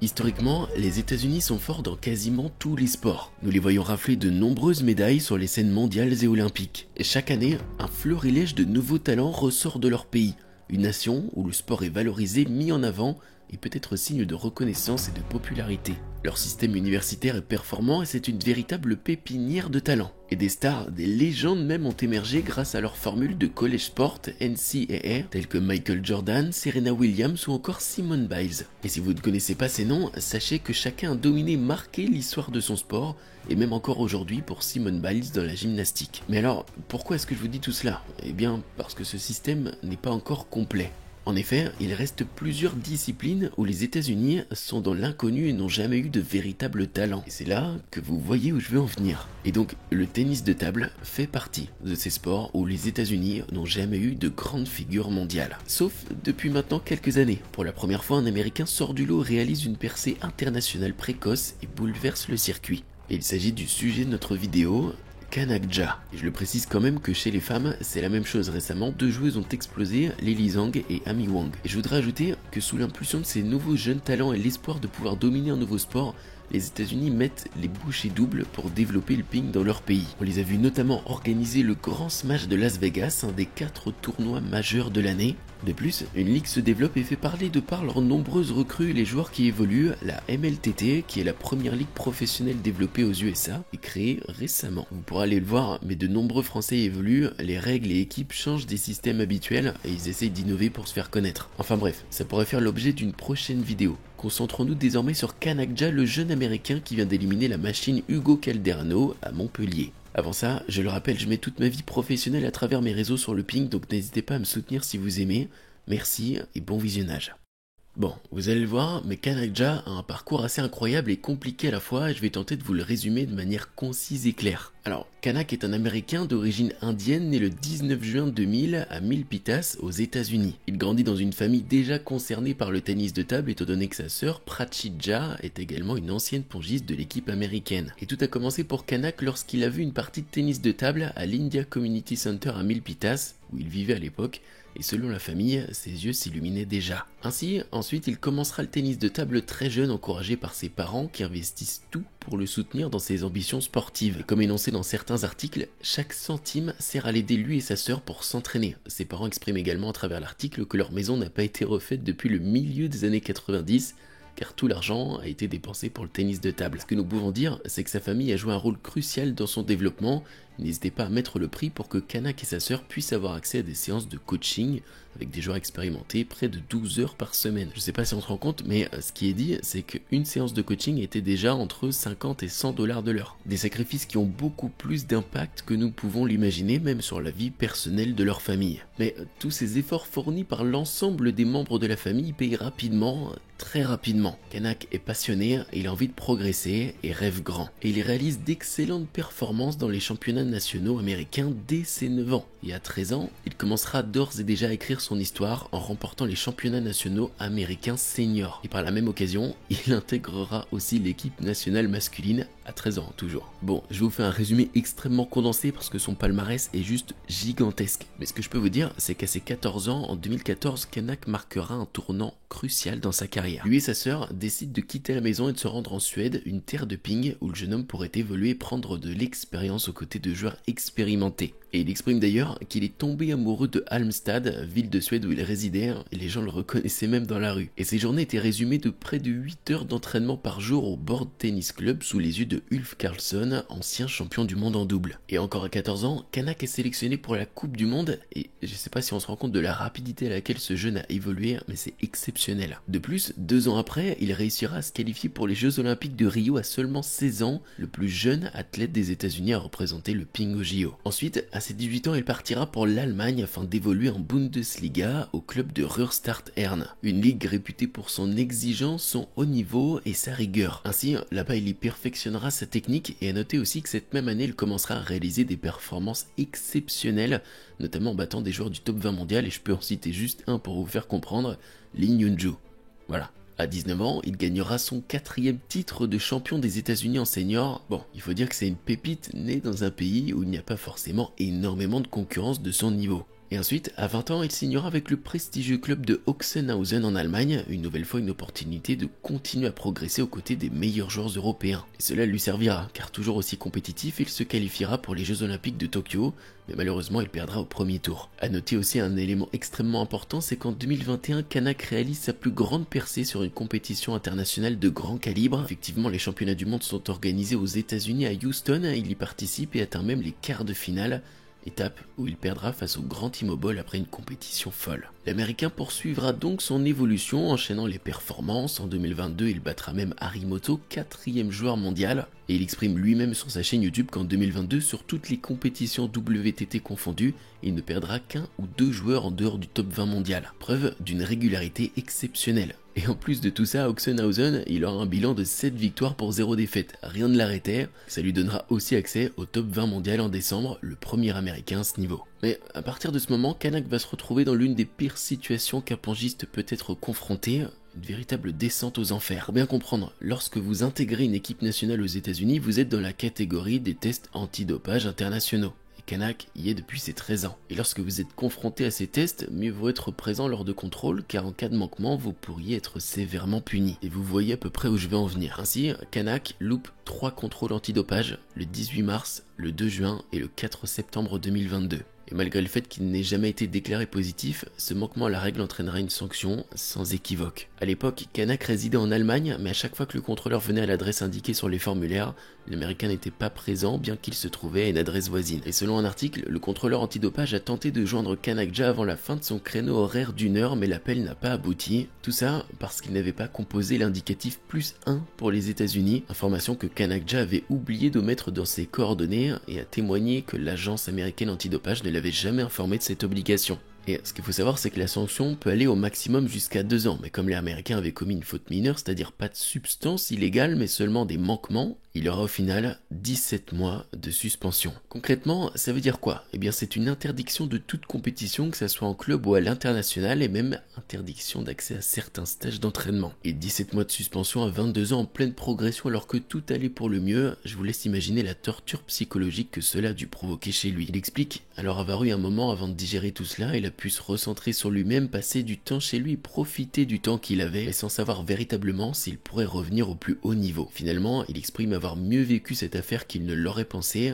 Historiquement, les États-Unis sont forts dans quasiment tous les sports. Nous les voyons rafler de nombreuses médailles sur les scènes mondiales et olympiques. Et chaque année, un florilège de nouveaux talents ressort de leur pays. Une nation où le sport est valorisé, mis en avant et peut être signe de reconnaissance et de popularité. Leur système universitaire est performant et c'est une véritable pépinière de talents. Et des stars, des légendes même ont émergé grâce à leur formule de college sport NCAA, tels que Michael Jordan, Serena Williams ou encore Simone Biles. Et si vous ne connaissez pas ces noms, sachez que chacun a dominé, marqué l'histoire de son sport, et même encore aujourd'hui pour Simone Biles dans la gymnastique. Mais alors, pourquoi est-ce que je vous dis tout cela? Eh bien, parce que ce système n'est pas encore complet. En effet, il reste plusieurs disciplines où les États-Unis sont dans l'inconnu et n'ont jamais eu de véritable talent. Et c'est là que vous voyez où je veux en venir. Et donc, le tennis de table fait partie de ces sports où les États-Unis n'ont jamais eu de grande figure mondiale. Sauf depuis maintenant quelques années. Pour la première fois, un Américain sort du lot, réalise une percée internationale précoce et bouleverse le circuit. Et il s'agit du sujet de notre vidéo, Kanak-Ja. Et je le précise quand même que chez les femmes, c'est la même chose. Récemment, deux joueuses ont explosé, Lily Zhang et Amy Wang. Et je voudrais ajouter que sous l'impulsion de ces nouveaux jeunes talents et l'espoir de pouvoir dominer un nouveau sport, les États-Unis mettent les bouchées doubles pour développer le ping dans leur pays. On les a vus notamment organiser le Grand Smash de Las Vegas, un des 4 tournois majeurs de l'année. De plus, une ligue se développe et fait parler de par leurs nombreuses recrues et les joueurs qui évoluent. La MLTT, qui est la première ligue professionnelle développée aux USA, est créée récemment. Vous pourrez aller le voir, mais de nombreux Français évoluent, les règles et équipes changent des systèmes habituels et ils essayent d'innover pour se faire connaître. Enfin bref, ça pourrait faire l'objet d'une prochaine vidéo. Concentrons-nous désormais sur Kanak-Ja, le jeune américain qui vient d'éliminer la machine Hugo Calderano à Montpellier. Avant ça, je le rappelle, je mets toute ma vie professionnelle à travers mes réseaux sur le ping, donc n'hésitez pas à me soutenir si vous aimez. Merci et bon visionnage. Bon, vous allez le voir, mais Kanak-Ja a un parcours assez incroyable et compliqué à la fois et je vais tenter de vous le résumer de manière concise et claire. Alors, Kanak est un Américain d'origine indienne né le 19 juin 2000 à Milpitas aux États-Unis. Il grandit dans une famille déjà concernée par le tennis de table étant donné que sa sœur Prachit-Ja est également une ancienne pongiste de l'équipe américaine. Et tout a commencé pour Kanak lorsqu'il a vu une partie de tennis de table à l'India Community Center à Milpitas, où il vivait à l'époque. Et selon la famille, ses yeux s'illuminaient déjà. Ainsi, ensuite, il commencera le tennis de table très jeune, encouragé par ses parents qui investissent tout pour le soutenir dans ses ambitions sportives. Et comme énoncé dans certains articles, chaque centime sert à l'aider lui et sa sœur pour s'entraîner. Ses parents expriment également à travers l'article que leur maison n'a pas été refaite depuis le milieu des années 90, car tout l'argent a été dépensé pour le tennis de table. Ce que nous pouvons dire, c'est que sa famille a joué un rôle crucial dans son développement. N'hésitez pas à mettre le prix pour que Kanak et sa sœur puissent avoir accès à des séances de coaching avec des joueurs expérimentés près de 12 heures par semaine. Je sais pas si on se rend compte, mais ce qui est dit, c'est qu'une séance de coaching était déjà entre 50 et 100 $ de l'heure. Des sacrifices qui ont beaucoup plus d'impact que nous pouvons l'imaginer, même sur la vie personnelle de leur famille. Mais tous ces efforts fournis par l'ensemble des membres de la famille payent rapidement, très rapidement. Kanak est passionné, il a envie de progresser et rêve grand. Et il réalise d'excellentes performances dans les championnats nationaux américains dès ses 9 ans. Et à 13 ans, il commencera d'ores et déjà à écrire son histoire en remportant les championnats nationaux américains seniors. Et par la même occasion, il intégrera aussi l'équipe nationale masculine à 13 ans toujours. Bon, je vous fais un résumé extrêmement condensé parce que son palmarès est juste gigantesque. Mais ce que je peux vous dire, c'est qu'à ses 14 ans, en 2014, Kanak marquera un tournant crucial dans sa carrière. Lui et sa sœur décident de quitter la maison et de se rendre en Suède, une terre de ping où le jeune homme pourrait évoluer et prendre de l'expérience aux côtés de joueurs expérimentés. Et il exprime d'ailleurs qu'il est tombé amoureux de Halmstad, ville de Suède où il résidait, et les gens le reconnaissaient même dans la rue. Et ses journées étaient résumées de près de 8 heures d'entraînement par jour au Board Tennis Club sous les yeux de Ulf Karlsson, ancien champion du monde en double. Et encore à 14 ans, Kanak est sélectionné pour la Coupe du Monde, et je sais pas si on se rend compte de la rapidité à laquelle ce jeune a évolué, mais c'est exceptionnel. De plus, 2 ans après, il réussira à se qualifier pour les Jeux Olympiques de Rio à seulement 16 ans, le plus jeune athlète des États-Unis à représenter le ping au JO. Ensuite, à ses 18 ans, il partira pour l'Allemagne afin d'évoluer en Bundesliga au club de Röhrstadt Erne, une ligue réputée pour son exigence, son haut niveau et sa rigueur. Ainsi, là-bas, il y perfectionnera sa technique et à noter aussi que cette même année, il commencera à réaliser des performances exceptionnelles, notamment en battant des joueurs du top 20 mondial, et je peux en citer juste un pour vous faire comprendre, Lin Yunju. Voilà. À 19 ans, il gagnera son 4e titre de champion des États-Unis en senior. Bon, il faut dire que c'est une pépite née dans un pays où il n'y a pas forcément énormément de concurrence de son niveau. Et Et ensuite, à 20 ans, il signera avec le prestigieux club de Oxenhausen en Allemagne, une nouvelle fois une opportunité de continuer à progresser aux côtés des meilleurs joueurs européens. Et cela lui servira, car toujours aussi compétitif, il se qualifiera pour les Jeux Olympiques de Tokyo, mais malheureusement il perdra au premier tour. A noter aussi un élément extrêmement important, c'est qu'en 2021, Kanak réalise sa plus grande percée sur une compétition internationale de grand calibre. Effectivement, les championnats du monde sont organisés aux États-Unis à Houston, il y participe et atteint même les quarts de finale, étape où il perdra face au Grand T-Mobile après une compétition folle. L'Américain poursuivra donc son évolution, enchaînant les performances. En 2022, il battra même Harimoto, 4e joueur mondial, et il exprime lui-même sur sa chaîne YouTube qu'en 2022, sur toutes les compétitions WTT confondues, il ne perdra qu'un ou deux joueurs en dehors du top 20 mondial. Preuve d'une régularité exceptionnelle. Et en plus de tout ça, à Oxenhausen, il aura un bilan de 7 victoires pour 0 défaite. Rien ne l'arrêtait, ça lui donnera aussi accès au top 20 mondial en décembre, le premier américain à ce niveau. Mais à partir de ce moment, Kanak va se retrouver dans l'une des pires situations qu'un pongiste peut être confronté, une véritable descente aux enfers. Pour bien comprendre, lorsque vous intégrez une équipe nationale aux États-Unis, vous êtes dans la catégorie des tests antidopage internationaux. Kanak y est depuis ses 13 ans. Et lorsque vous êtes confronté à ces tests, mieux vaut être présent lors de contrôles, car en cas de manquement, vous pourriez être sévèrement puni. Et vous voyez à peu près où je vais en venir. Ainsi, Kanak loupe 3 contrôles antidopage, le 18 mars, le 2 juin et le 4 septembre 2022. Et malgré le fait qu'il n'ait jamais été déclaré positif, ce manquement à la règle entraînera une sanction sans équivoque. À l'époque, Kanak résidait en Allemagne, mais à chaque fois que le contrôleur venait à l'adresse indiquée sur les formulaires, l'Américain n'était pas présent bien qu'il se trouvait à une adresse voisine. Et selon un article, le contrôleur antidopage a tenté de joindre Kanakja avant la fin de son créneau horaire d'1 heure, mais l'appel n'a pas abouti. Tout ça parce qu'il n'avait pas composé l'indicatif +1 pour les États-Unis, information que Kanakja avait oublié d'omettre dans ses coordonnées et a témoigné que l'agence américaine antidopage ne l'avait jamais informé de cette obligation. Et ce qu'il faut savoir, c'est que la sanction peut aller au maximum jusqu'à 2 ans, mais comme les Américains avaient commis une faute mineure, c'est-à-dire pas de substance illégale, mais seulement des manquements, il aura au final 17 mois de suspension. Concrètement, ça veut dire quoi? Eh bien, c'est une interdiction de toute compétition, que ça soit en club ou à l'international, et même interdiction d'accès à certains stages d'entraînement. Et 17 mois de suspension à 22 ans en pleine progression alors que tout allait pour le mieux, je vous laisse imaginer la torture psychologique que cela a dû provoquer chez lui. Il explique alors avoir eu un moment avant de digérer tout cela, il a pu se recentrer sur lui-même, passer du temps chez lui, profiter du temps qu'il avait, mais sans savoir véritablement s'il pourrait revenir au plus haut niveau. Finalement, il exprime avoir mieux vécu cette affaire qu'il ne l'aurait pensé,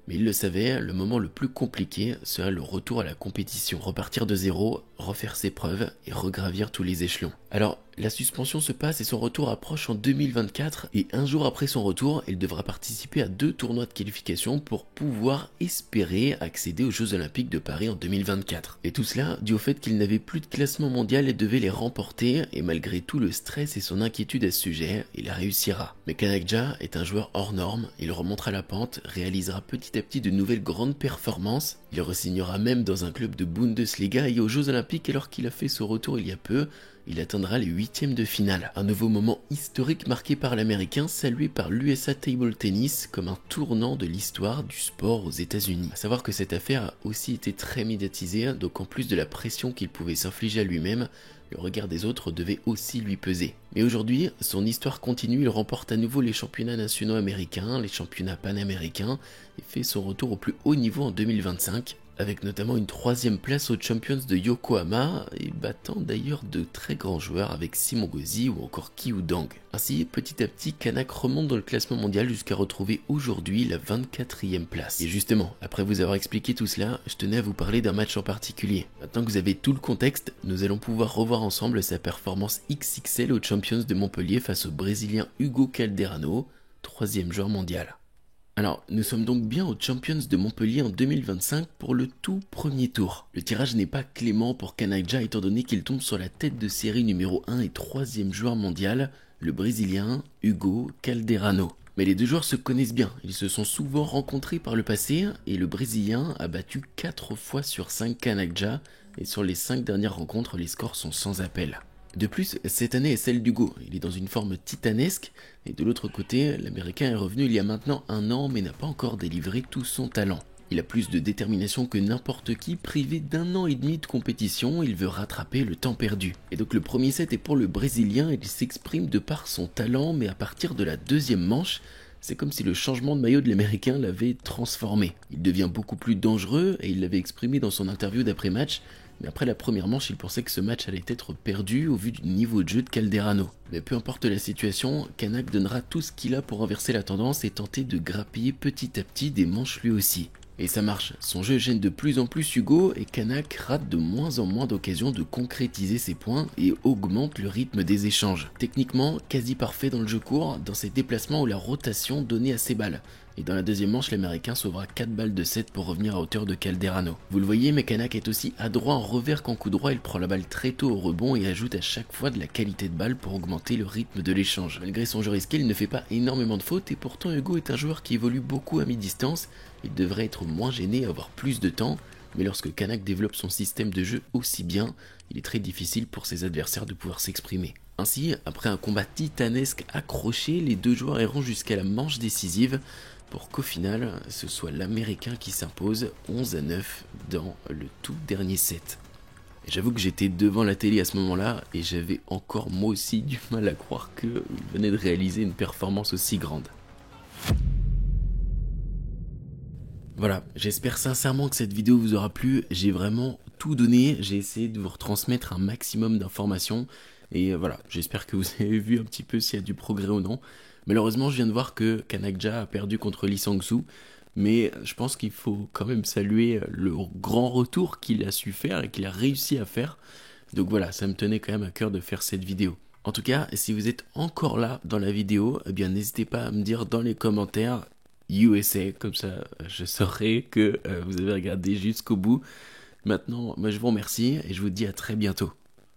mais il le savait, le moment le plus compliqué serait le retour à la compétition. Repartir de zéro, refaire ses preuves et regravir tous les échelons. Alors, la suspension se passe et son retour approche en 2024 et un jour après son retour, il devra participer à 2 tournois de qualification pour pouvoir espérer accéder aux Jeux Olympiques de Paris en 2024. Et tout cela dû au fait qu'il n'avait plus de classement mondial et devait les remporter, et malgré tout le stress et son inquiétude à ce sujet, il réussira. Mais Kanakja est un joueur hors norme, il remontera la pente, réalisera petit à petit de nouvelles grandes performances, il re-signera même dans un club de Bundesliga et aux Jeux Olympiques alors qu'il a fait son retour il y a peu, il atteindra les 8e de finale. Un nouveau moment historique marqué par l'Américain, salué par l'USA Table Tennis comme un tournant de l'histoire du sport aux États-Unis. À savoir que cette affaire a aussi été très médiatisée, donc en plus de la pression qu'il pouvait s'infliger à lui-même, le regard des autres devait aussi lui peser. Mais aujourd'hui, son histoire continue, il remporte à nouveau les championnats nationaux américains, les championnats panaméricains, et fait son retour au plus haut niveau en 2025, avec notamment une 3e place aux Champions de Yokohama, et battant d'ailleurs de très grands joueurs avec Simon Gauzy ou encore Kiu Dang. Ainsi, petit à petit, Kanak remonte dans le classement mondial jusqu'à retrouver aujourd'hui la 24e place. Et justement, après vous avoir expliqué tout cela, je tenais à vous parler d'un match en particulier. Maintenant que vous avez tout le contexte, nous allons pouvoir revoir ensemble sa performance XXL aux Champions de Montpellier face au Brésilien Hugo Calderano, 3e joueur mondial. Alors, nous sommes donc bien aux Champions de Montpellier en 2025 pour le tout premier tour. Le tirage n'est pas clément pour Kanakja étant donné qu'il tombe sur la tête de série numéro 1 et 3e joueur mondial, le Brésilien Hugo Calderano. Mais les deux joueurs se connaissent bien, ils se sont souvent rencontrés par le passé et le Brésilien a battu 4 fois sur 5 Kanakja et sur les 5 dernières rencontres, les scores sont sans appel. De plus, cette année est celle d'Hugo, il est dans une forme titanesque, et de l'autre côté, l'Américain est revenu il y a maintenant 1 an mais n'a pas encore délivré tout son talent. Il a plus de détermination que n'importe qui, privé d'1 an et demi de compétition, il veut rattraper le temps perdu. Et donc le premier set est pour le Brésilien, il s'exprime de par son talent, mais à partir de la 2e manche, C'est comme si le changement de maillot de l'Américain l'avait transformé. Il devient beaucoup plus dangereux et il l'avait exprimé dans son interview d'après-match, mais après la première manche, il pensait que ce match allait être perdu au vu du niveau de jeu de Calderano. Mais peu importe la situation, Kanak donnera tout ce qu'il a pour renverser la tendance et tenter de grappiller petit à petit des manches lui aussi. Et ça marche, son jeu gêne de plus en plus Hugo et Kanak rate de moins en moins d'occasions de concrétiser ses points et augmente le rythme des échanges. Techniquement, quasi parfait dans le jeu court, dans ses déplacements où la rotation donnait à ses balles. Et dans la deuxième manche, l'Américain sauvera 4 balles de 7 pour revenir à hauteur de Calderano. Vous le voyez, mais Kanak est aussi adroit en revers qu'en coup droit, il prend la balle très tôt au rebond et ajoute à chaque fois de la qualité de balle pour augmenter le rythme de l'échange. Malgré son jeu risqué, il ne fait pas énormément de fautes et pourtant Hugo est un joueur qui évolue beaucoup à mi-distance. Il devrait être moins gêné et avoir plus de temps, mais lorsque Kanak développe son système de jeu aussi bien, il est très difficile pour ses adversaires de pouvoir s'exprimer. Ainsi, après un combat titanesque accroché, les deux joueurs iront jusqu'à la manche décisive pour qu'au final, ce soit l'Américain qui s'impose 11-9 dans le tout dernier set. Et j'avoue que j'étais devant la télé à ce moment-là et j'avais encore moi aussi du mal à croire qu'il venait de réaliser une performance aussi grande. Voilà, j'espère sincèrement que cette vidéo vous aura plu, j'ai vraiment tout donné, j'ai essayé de vous retransmettre un maximum d'informations, et voilà, j'espère que vous avez vu un petit peu s'il y a du progrès ou non. Malheureusement, je viens de voir que Kanakja a perdu contre Lee Sang-soo, mais je pense qu'il faut quand même saluer le grand retour qu'il a su faire et qu'il a réussi à faire, donc voilà, ça me tenait quand même à cœur de faire cette vidéo. En tout cas, si vous êtes encore là dans la vidéo, eh bien n'hésitez pas à me dire dans les commentaires USA, comme ça je saurai que vous avez regardé jusqu'au bout. Maintenant, moi je vous remercie et je vous dis à très bientôt.